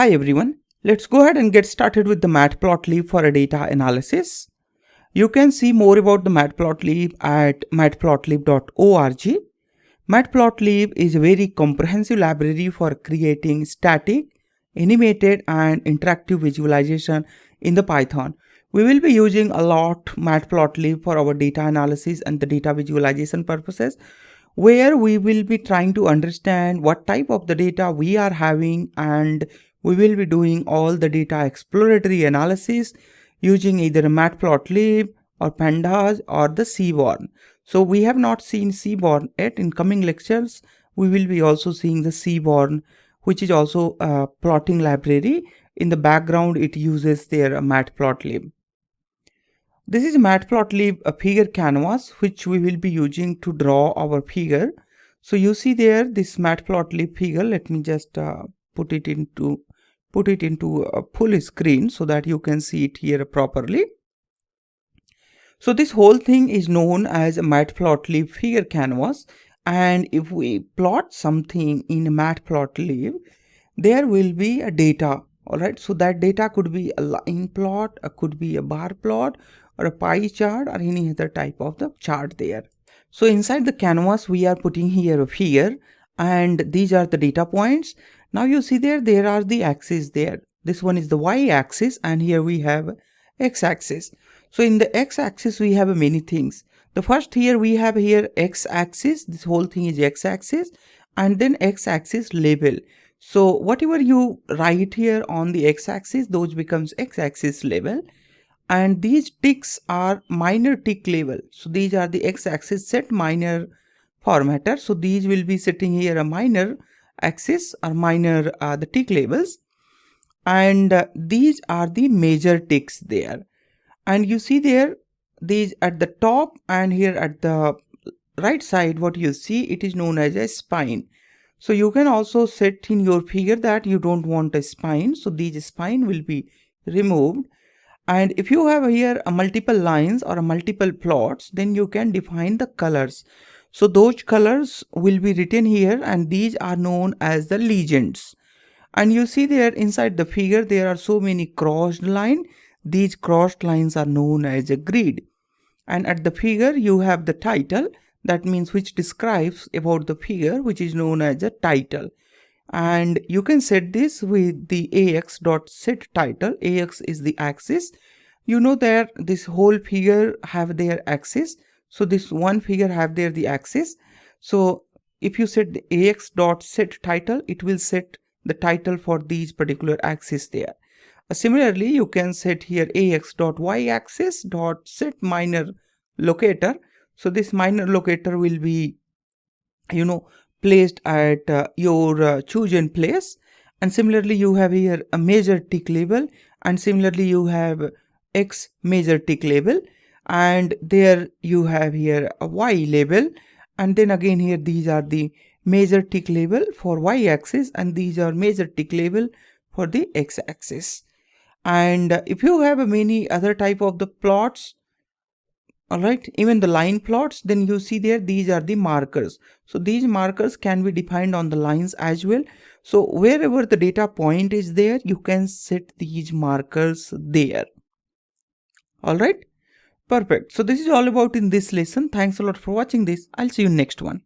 Hi everyone, let's go ahead and get started with the Matplotlib for a data analysis. You can see more about the Matplotlib at matplotlib.org. Matplotlib is a very comprehensive library for creating static, animated and interactive visualization in the Python. We will be using a lot Matplotlib for our data analysis and the data visualization purposes, where we will be trying to understand what type of the data we are having, and we will be doing all the data exploratory analysis using either Matplotlib or pandas or the Seaborn. So we have not seen Seaborn yet. In coming lectures we will be also seeing the Seaborn, which is also a plotting library. In the background it uses their Matplotlib. This is Matplotlib, a figure canvas which we will be using to draw our figure. So you see there this Matplotlib figure. Let me just put it into a full screen so that you can see it here properly. So this whole thing is known as a Matplotlib figure canvas, and if we plot something in Matplotlib, there will be a data. Alright, so that data could be a line plot, could be a bar plot, or a pie chart, or any other type of the chart there. So inside the canvas we are putting here a figure, and these are the data points. Now you see there are the axes there. This one is the y-axis, and here we have x-axis. So in the x-axis we have many things. The first here we have here x-axis. This whole thing is x-axis, and then x-axis label. So whatever you write here on the x-axis, those becomes x-axis label, and these ticks are minor tick label. So these are the x-axis set minor formatter. So these will be sitting here a minor axis or minor the tick labels, and these are the major ticks there. And you see there these at the top, and here at the right side what you see, it is known as a spine. So you can also set in your figure that you don't want a spine, so these spine will be removed. And if you have here a multiple lines or a multiple plots, then you can define the colors. So those colors will be written here, and these are known as the legends. And you see there inside the figure there are so many crossed lines. These crossed lines are known as a grid. And at the figure you have the title, that means which describes about the figure, which is known as a title. And you can set this with the ax.setTitle. Ax is the axis. You know that this whole figure have their axis. So this one figure have there the axis. So if you set the ax.setTitle, it will set the title for these particular axis there. Similarly, you can set here ax.y-axis.set minor locator. So this minor locator will be, placed at your chosen place. And similarly you have here a major tick label, and similarly you have x major tick label, and there you have here a y label, and then again here these are the major tick label for y-axis, and these are major tick label for the x-axis. And if you have many other type of the plots, alright, even the line plots, then you see there these are the markers. So these markers can be defined on the lines as well. So wherever the data point is there, you can set these markers there. Alright, perfect. So this is all about in this lesson. Thanks a lot for watching this. I'll see you in next one.